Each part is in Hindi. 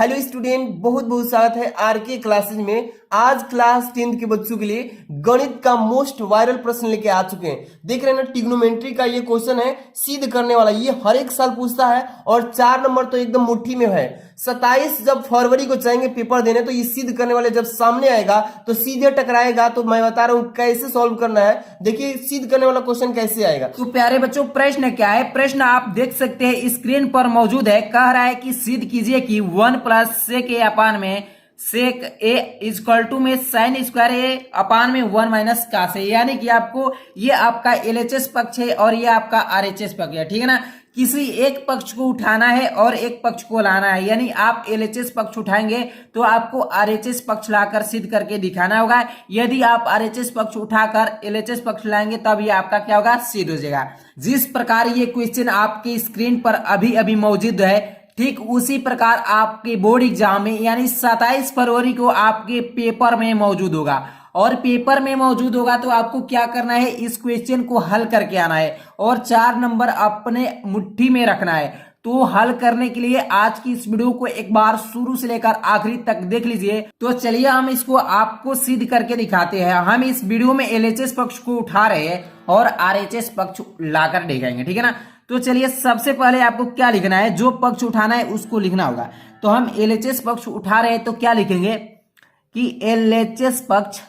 हेलो स्टूडेंट, बहुत बहुत स्वागत है आर के क्लासेज में। आज क्लास 10th के बच्चों के लिए गणित का मोस्ट वायरल प्रश्न लेके आ चुके हैं। देख रहे हैं ना, ट्रिग्नोमेट्री का ये क्वेश्चन है, सिद्ध करने वाला। ये हर एक साल पूछता है और 4 नंबर तो एकदम मुट्ठी में है। 27 जब फरवरी को जाएंगे पेपर देने, तो ये सिद्ध करने वाले जब सामने आएगा तो सीधे टकराएगा। तो मैं बता रहा हूँ कैसे सॉल्व करना है। देखिए सिद्ध करने वाला क्वेश्चन कैसे आएगा। तो प्यारे बच्चों, प्रश्न क्या है? प्रश्न आप देख सकते हैं, स्क्रीन पर मौजूद है। कह रहा है कि सिद्ध कीजिए कि 1 प्लस सेक ए अपान में सेक ए इक्वल टू में साइन स्क्वायर ए अपान में 1 माइनस कास ए। यानी कि आपको ये आपका एलएचएस पक्ष है और ये आपका आरएचएस पक्ष है, ठीक है ना। किसी एक पक्ष को उठाना है और एक पक्ष को लाना है। यानी आप एलएचएस पक्ष उठाएंगे तो आपको आरएचएस पक्ष लाकर सिद्ध करके दिखाना होगा। यदि आप आरएचएस पक्ष उठाकर एलएचएस पक्ष लाएंगे तब ये आपका क्या होगा, सिद्ध हो जाएगा। जिस प्रकार ये क्वेश्चन आपकी स्क्रीन पर अभी अभी मौजूद है, ठीक उसी प्रकार आपके बोर्ड एग्जाम में यानी 27 फरवरी को आपके पेपर में मौजूद होगा। और पेपर में मौजूद होगा तो आपको क्या करना है, इस क्वेश्चन को हल करके आना है और 4 नंबर अपने मुट्ठी में रखना है। तो हल करने के लिए आज की इस वीडियो को एक बार शुरू से लेकर आखिरी तक देख लीजिए। तो चलिए हम इसको आपको सिद्ध करके दिखाते हैं। हम इस वीडियो में एलएचएस पक्ष को उठा रहे हैं और आरएचएस पक्ष लाकर दिखाएंगे, ठीक है ना। तो चलिए सबसे पहले आपको क्या लिखना है, जो पक्ष उठाना है उसको लिखना होगा। तो हम एलएचएस पक्ष उठा रहे हैं तो क्या लिखेंगे कि एलएचएस पक्ष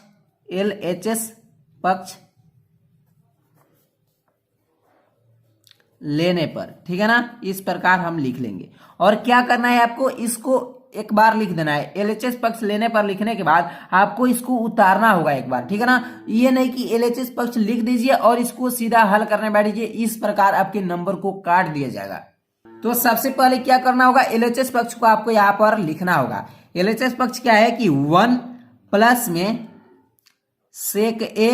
लेने पर, ठीक है ना, इस प्रकार हम लिख लेंगे। और क्या करना है, आपको इसको एक बार लिख देना है। एलएचएस पक्ष लेने पर लिखने के बाद आपको इसको उतारना होगा एक बार, ठीक है ना। ये नहीं कि एलएचएस पक्ष लिख दीजिए और इसको सीधा हल करने बैठिए, इस प्रकार आपके नंबर को काट दिया जाएगा। तो सबसे पहले क्या करना होगा, एलएचएस पक्ष को आपको यहां पर लिखना होगा। एलएचएस पक्ष क्या है कि 1 प्लस में सेक ए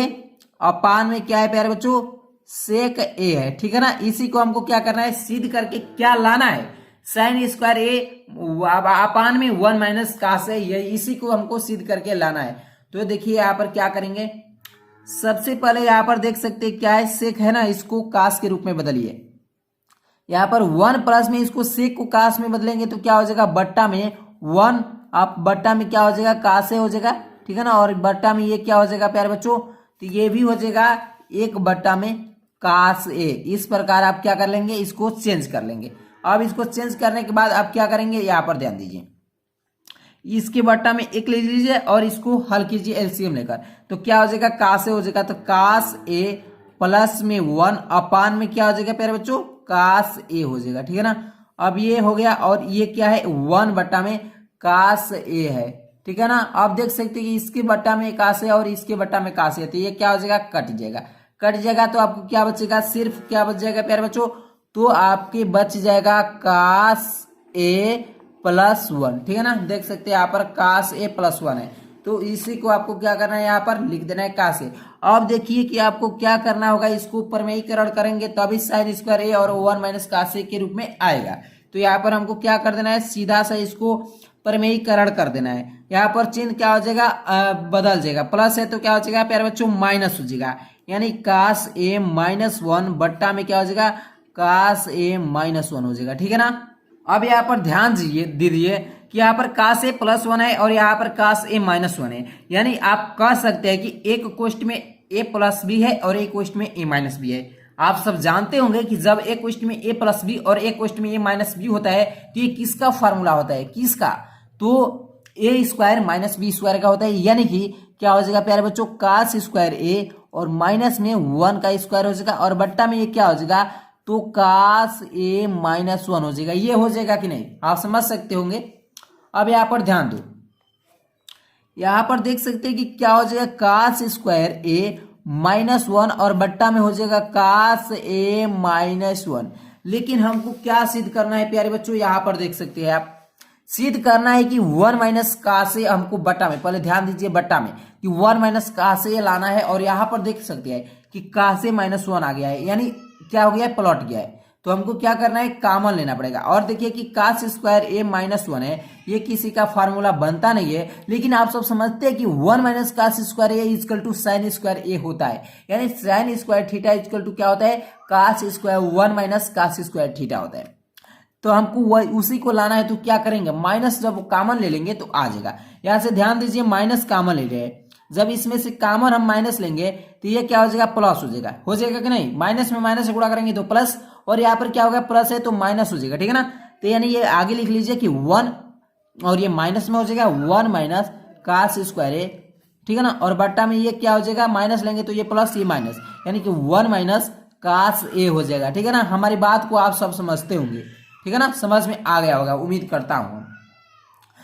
अपान में क्या है प्यारे बच्चों, सेक ए है, ठीक है ना। इसी को हमको क्या करना है, सिद्ध करके क्या लाना है, साइन स्क्वायर ए अपान में 1 माइनस कास है। ये इसी को हमको सिद्ध करके लाना है। तो देखिए यहाँ पर क्या करेंगे, सबसे पहले यहाँ पर देख सकते हैं क्या है, सेक है ना, इसको कास के रूप में बदलिए। यहाँ पर 1 प्लस में इसको सेक को कास में बदलेंगे तो क्या हो जाएगा, बट्टा में 1, आप बट्टा में क्या हो जाएगा, कासे हो जाएगा, ठीक है ना। और बट्टा में ये क्या हो जाएगा प्यारे बच्चों, तो ये भी हो जाएगा 1 बट्टा में कास ए। इस प्रकार आप क्या कर लेंगे, इसको चेंज कर लेंगे। अब इसको चेंज करने के बाद आप क्या करेंगे, यहाँ पर ध्यान दीजिए, इसके बट्टा में 1 ले लीजिए और इसको हल कीजिए एलसीएम लेकर। तो क्या हो जाएगा, कास ए हो जाएगा। तो कास ए प्लस में 1 अपान में क्या हो जाएगा प्यारे बच्चों, कास ए हो जाएगा, ठीक है ना। अब ये हो गया और ये क्या है, 1 बट्टा में कास ए है, ठीक है ना। आप देख सकते हैं कि इसके बट्टा में कास है और इसके बट्टा में कास है, तो ये क्या हो जाएगा, कट जाएगा। तो आपको क्या बचेगा, सिर्फ क्या बच जाएगा प्यारे बच्चों, तो आपके बच जाएगा कास ए प्लस 1, ठीक है ना। देख सकते हैं यहाँ पर कास ए प्लस 1 है, तो इसी को आपको क्या करना है, यहाँ पर लिख देना है कास ए। अब देखिए कि आपको क्या करना होगा, इसको परमेयीकरण करेंगे तभी साइन स्क्वायर ए और 1 माइनस कास ए के रूप में आएगा। तो यहाँ पर हमको क्या कर देना है, सीधा सा इसको परमेयीकरण कर देना है। यहाँ पर चिन्ह क्या हो जाएगा, बदल जाएगा। प्लस है तो क्या हो जाएगा प्यारे बच्चों, माइनस हो जाएगा। यानी कास ए माइनस 1 बट्टा में क्या हो जाएगा, कास ए माइनस 1 हो जाएगा, ठीक है ना। अब यहाँ पर ध्यान दीजिए कि यहाँ पर कास ए प्लस 1 है और यहाँ पर कास ए माइनस 1 है। यानी आप कह सकते हैं कि एक क्वेश्चन में ए प्लस बी है और एक क्वेश्चन में ए माइनस बी है। आप सब जानते होंगे कि जब एक क्वेश्चन में ए प्लस बी और एक क्वेश्चन में ए माइनस बी होता है तो ये किसका फॉर्मूला होता है, किसका, तो ए स्क्वायर माइनस बी स्क्वायर का होता है। यानी कि क्या हो जाएगा प्यारे बच्चों, कास स्क्वायर ए और माइनस में 1 का स्क्वायर हो जाएगा और बट्टा में ये क्या हो जाएगा, तो कास ए माइनस 1 हो जाएगा। ये हो जाएगा कि नहीं, आप समझ सकते होंगे। अब यहाँ पर ध्यान दो, यहाँ पर देख सकते हैं कि क्या हो जाएगा, कास स्क्वायर ए माइनस 1 और बट्टा में हो जाएगा कास ए माइनस 1। लेकिन हमको क्या सिद्ध करना है प्यारे बच्चों, यहाँ पर देख सकते हैं आप, सिद्ध करना है कि 1 माइनस कास ए हमको बट्टा में, पहले ध्यान दीजिए बट्टा में कि 1 माइनस कास ए लाना है। और यहाँ पर देख सकते हैं कि कास ए माइनस 1 आ गया है, यानी क्या हो गया है, पलट गया है। तो हमको क्या करना है, कॉमन लेना पड़ेगा। और देखिए कि कास स्क्वायर ए माइनस 1 है, ये किसी का फार्मूला बनता नहीं है, लेकिन आप सब समझते हैं कि 1 minus cos square A equal to sine square A होता है। यानी sine square theta equal to क्या होता है, cos square 1 minus cos square theta होता है। तो हमको वह उसी को लाना है, तो क्या करेंगे, माइनस जब कॉमन ले लेंगे तो आ जाएगा। यहाँ से ध्यान दीजिए, माइनस कॉमन ले रहे हैं, जब इसमें से कॉमन हम माइनस लेंगे तो ये क्या हो जाएगा, प्लस हो जाएगा कि नहीं, माइनस में माइनस से गुणा करेंगे तो प्लस, और यहाँ पर क्या होगा, प्लस है तो माइनस हो जाएगा, ठीक है ना। तो यानी ये आगे लिख लीजिए कि 1 और ये माइनस में हो जाएगा 1 माइनस कास स्क्वायर ए, ठीक है ना, और बट्टा में ये क्या हो जाएगा, माइनस लेंगे तो ये प्लस ये माइनस, यानी कि 1 माइनस कास ए हो जाएगा, ठीक है ना। हमारी बात को आप सब समझते होंगे, ठीक है ना, समझ में आ गया होगा, उम्मीद करता हूं।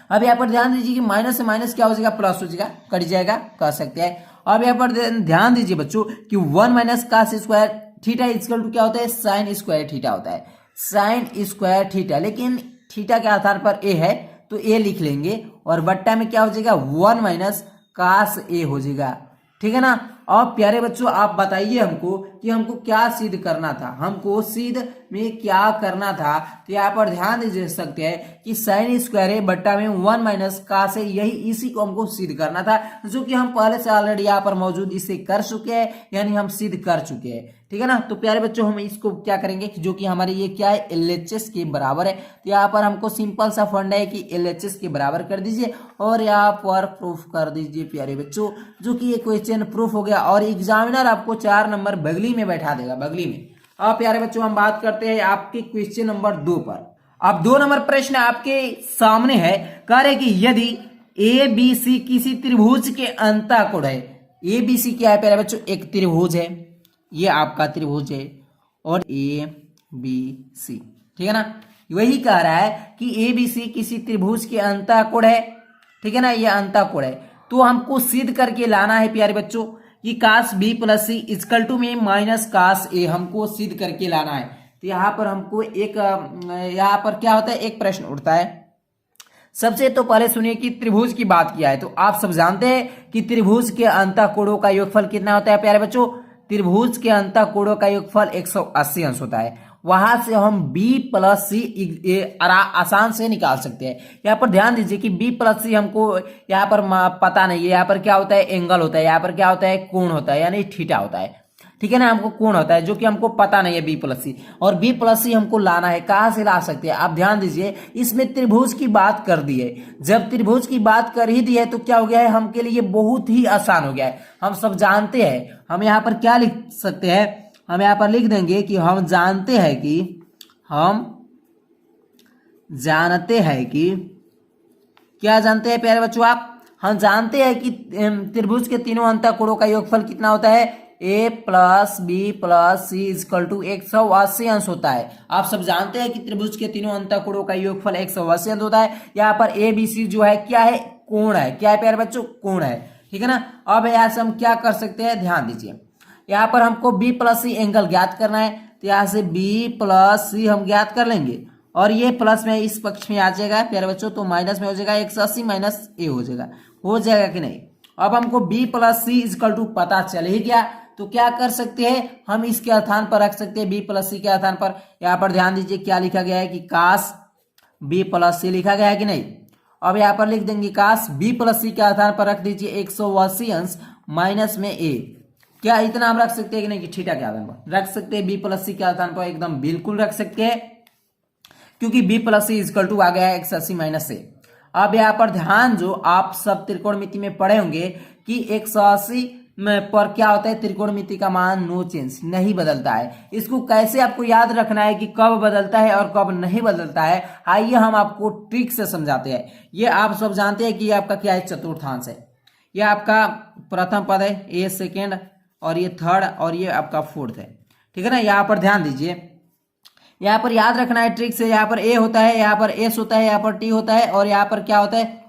अब यहाँ पर ध्यान दीजिए कि माइनस से माइनस क्या हो जाएगा, प्लस हो जाएगा, कट जाएगा, कह सकते हैं। अब यहाँ पर ध्यान दीजिए बच्चों कि 1 minus cos square theta equal to क्या होता है, साइन स्क्वायर थीटा होता है, साइन स्क्वायर थीटा, लेकिन थीटा के आधार पर ए है तो ए लिख लेंगे, और बट्टा में क्या हो जाएगा, 1 माइनस कास ए हो जाएगा, ठीक है ना। अब प्यारे बच्चों आप बताइए हमको कि हमको क्या सिद्ध करना था, हमको सिद्ध में क्या करना था। तो यहाँ पर ध्यान दे सकते हैं कि साइन स्क्वायर है बट्टा में 1 माइनस कास है, यही इसी को हमको सिद्ध करना था, जो कि हम पहले से ऑलरेडी यहाँ पर मौजूद इसे कर चुके हैं, यानी हम सिद्ध कर चुके हैं, ठीक है ना। तो प्यारे बच्चों हम इसको क्या करेंगे कि जो कि हमारे ये क्या है, LHS के बराबर है, तो यहाँ पर हमको सिंपल सा फंडा है कि LHS के बराबर कर दीजिए और यहाँ पर प्रूफ कर दीजिए प्यारे बच्चों, जो कि ये क्वेश्चन प्रूफ हो गया और एग्जामिनर आपको 4 नंबर बगली में बैठा देगा, बगली में। अब प्यारे बच्चों हम बात करते हैं आपके क्वेश्चन नंबर 2 पर। अब 2 नंबर प्रश्न आपके सामने है, कह रहे कि यदि ABC किसी त्रिभुज के अंतःकोण है, ABC क्या है प्यारे बच्चों, एक त्रिभुज है, ये आपका त्रिभुज है, और ABC, ठीक है ना, वही कह रहा है कि ABC किसी त्रिभुज के अंतःकोण है, ठीक है ना, ये अंतःकोण है, तो हमको सिद्ध करके लाना है प्यारे बच्चों कि cos B plus C equal to में माइनस कास A, हमको सिद्ध करके लाना है। तो यहाँ पर हमको एक यहाँ पर क्या होता है, एक प्रश्न उठता है। सबसे तो पहले सुनिए कि त्रिभुज की बात किया है, तो आप सब जानते हैं कि त्रिभुज के अंतःकोणों का योगफल कितना होता है प्यारे बच्चों, त्रिभुज के अंतःकोणों का योगफल 180 अंश होता है। वहां से हम B प्लस C आसान से निकाल सकते हैं। यहाँ पर ध्यान दीजिए कि B प्लस C हमको यहाँ पर पता नहीं है, यहाँ पर क्या होता है, एंगल होता है, यहाँ पर क्या होता है, कोण होता है, यानी थीटा होता है, ठीक है ना, हमको कोण होता है, जो कि हमको पता नहीं है B प्लस C, और B प्लस C हमको लाना है। कहाँ से ला सकते हैं, आप ध्यान दीजिए, इसमें त्रिभुज की बात कर दी है, जब त्रिभुज की बात कर ही दी है तो क्या हो गया है, हमके लिए बहुत ही आसान हो गया है, हम सब जानते हैं। हम यहाँ पर क्या लिख सकते हैं, हम यहाँ पर लिख देंगे कि हम जानते हैं कि क्या जानते हैं प्यारे बच्चों आप, हम जानते हैं कि त्रिभुज के तीनों अंतःकोणों का योगफल कितना होता है, A plus B plus C equal to 180 अंश होता है। आप सब जानते हैं कि त्रिभुज के तीनों अंतःकोणों का योगफल 180 अंश होता है। यहाँ पर ABC जो है क्या है, कोण है, क्या है प्यारे बच्चों, कोण है, ठीक है ना। अब यहाँ से हम क्या कर सकते हैं, ध्यान दीजिए, यहाँ पर हमको B प्लस C एंगल ज्ञात करना है, तो यहाँ से B प्लस C हम ज्ञात कर लेंगे, और ये प्लस में इस पक्ष में आ जाएगा प्यारे बच्चों, तो माइनस में हो जाएगा 180 माइनस A हो जाएगा कि नहीं। अब हमको B plus C equal to पता चल ही गया, तो क्या कर सकते हैं, हम इसके स्थान पर रख सकते हैं B प्लस C के स्थान पर। यहाँ पर ध्यान दीजिए क्या लिखा गया है कि कास B प्लस C लिखा गया है कि नहीं। अब यहाँ पर लिख देंगे कास B प्लस C के स्थान पर रख दीजिए 180 अंश माइनस में A, क्या इतना हम रख सकते हैं कि नहीं, कि थीटा के आधार पर रख सकते हैं, B प्लस C के आधार पर एकदम बिल्कुल रख सकते हैं, क्योंकि B plus C equal to आ गया है 180 माइनस से। अब यहाँ पर ध्यान, जो आप सब त्रिकोणमिति में पढ़े होंगे कि 180 पर क्या होता है, त्रिकोणमिति का मान नो चेंज, नहीं बदलता है। इसको कैसे आपको याद रखना है कि कब बदलता है और कब नहीं बदलता है, आइए हम आपको ट्रिक से समझाते हैं। ये आप सब जानते हैं कि ये आपका क्या है, चतुर्थांश है, ये आपका प्रथम पद है, ये सेकेंड, और ये थर्ड, और ये आपका फोर्थ है, ठीक है ना। यहाँ पर ध्यान दीजिए, यहाँ पर याद रखना है ट्रिक से, यहाँ पर A होता है, यहाँ पर S होता है, यहाँ पर T होता है, और यहाँ पर क्या होता है,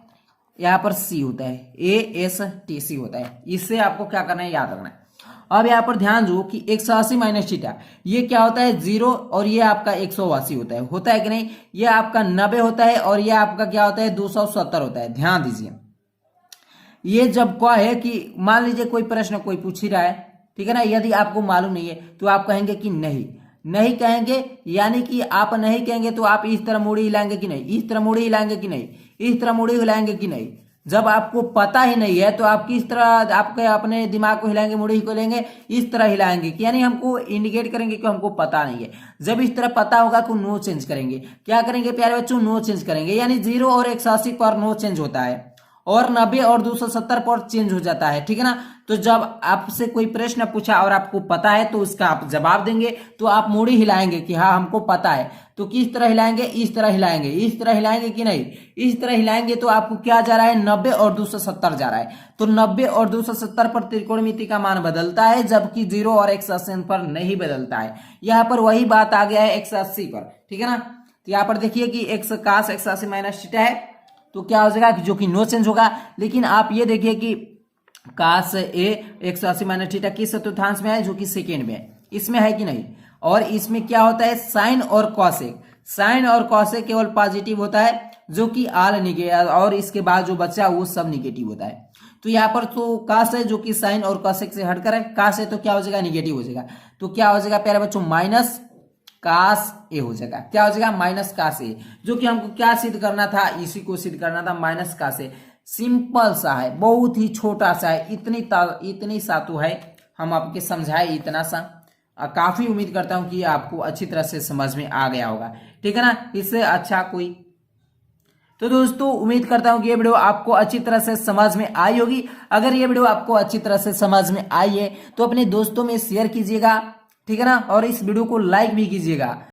यहाँ पर C होता है, ASTC होता है। इससे आपको क्या करना है, याद रखना है। अब यहाँ पर ध्यान दो कि 180 माइनस थीटा, ये क्या होता है, 0, और ये आपका 180 होता है कि नहीं, ये आपका 90 होता है, और ये आपका क्या होता है, 270 होता है। ध्यान दीजिए, ये जब क्या है कि मान लीजिए कोई प्रश्न कोई पूछ ही रहा है, ठीक है ना, यदि आपको मालूम नहीं है तो आप कहेंगे कि नहीं कहेंगे, यानी कि आप नहीं कहेंगे तो आप इस तरह मुड़ी हिलाएंगे कि नहीं, इस तरह मुड़ी हिलाएंगे कि नहीं, इस तरह मुड़ी हिलाएंगे कि नहीं, जब आपको पता ही नहीं है तो आप किस तरह आपके अपने दिमाग को हिलाएंगे, मुड़ी को लेंगे, इस तरह हिलाएंगे कि यानी हमको इंडिकेट करेंगे कि हमको पता नहीं है। जब इस तरह पता होगा तो नो चेंज करेंगे। क्या करेंगे प्यारे बच्चों? नो चेंज करेंगे। यानी 0 और 180 पर नो चेंज होता है और 90 और 270 पर चेंज हो जाता है, ठीक है ना। तो जब आपसे कोई प्रश्न पूछा और आपको पता है तो उसका आप जवाब देंगे तो आप मुड़ी हिलाएंगे कि हाँ हमको पता है। तो किस तरह हिलाएंगे? इस तरह हिलाएंगे। इस तरह हिलाएंगे कि नहीं? इस तरह हिलाएंगे तो आपको क्या जा रहा है? 90 और 270 जा रहा है। तो 90 और 270 पर त्रिकोणमिति का मान बदलता है, जबकि 0 और 180 पर नहीं बदलता है। यहाँ पर वही बात आ गया है 180 पर, ठीक है ना। तो यहाँ पर देखिए कि x cos 180 माइनस थीटा है तो क्या हो जाएगा? जो कि नो चेंज होगा। लेकिन आप ये देखिए कि cos a 180 माइनस थीटा किस चतुर्थांश में है? जो कि सेकेंड में है। इसमें है कि नहीं? और इसमें क्या होता है? साइन और कॉसेक। साइन और कॉसेक केवल पॉजिटिव होता है, जो कि आल निगेटिव, और इसके बाद जो बचा वो सब निगेटिव होता है। तो यहाँ पर तो कास है जो कि साइन और कॉसेक से हटकर है। कास है तो क्या हो जाएगा? निगेटिव हो जाएगा। तो क्या हो जाएगा प्यारे बच्चों? माइनस कास ए हो जाएगा। क्या हो जाएगा? माइनस कास ए। जो कि हमको क्या सिद्ध करना था? इसी को सिद्ध करना था, माइनस कास ए। सिंपल सा है, बहुत ही छोटा सा है, इतनी सा तो है। हम आपके समझाए इतना सा। काफी उम्मीद करता हूं कि आपको अच्छी तरह से समझ में आ गया होगा, ठीक है ना। इससे अच्छा कोई तो दोस्तों उम्मीद करता हूं कि ये वीडियो आपको अच्छी तरह से समझ में आई होगी। अगर ये वीडियो आपको अच्छी तरह से समझ में आई है तो अपने दोस्तों में शेयर कीजिएगा, ठीक है ना। और इस वीडियो को लाइक भी कीजिएगा।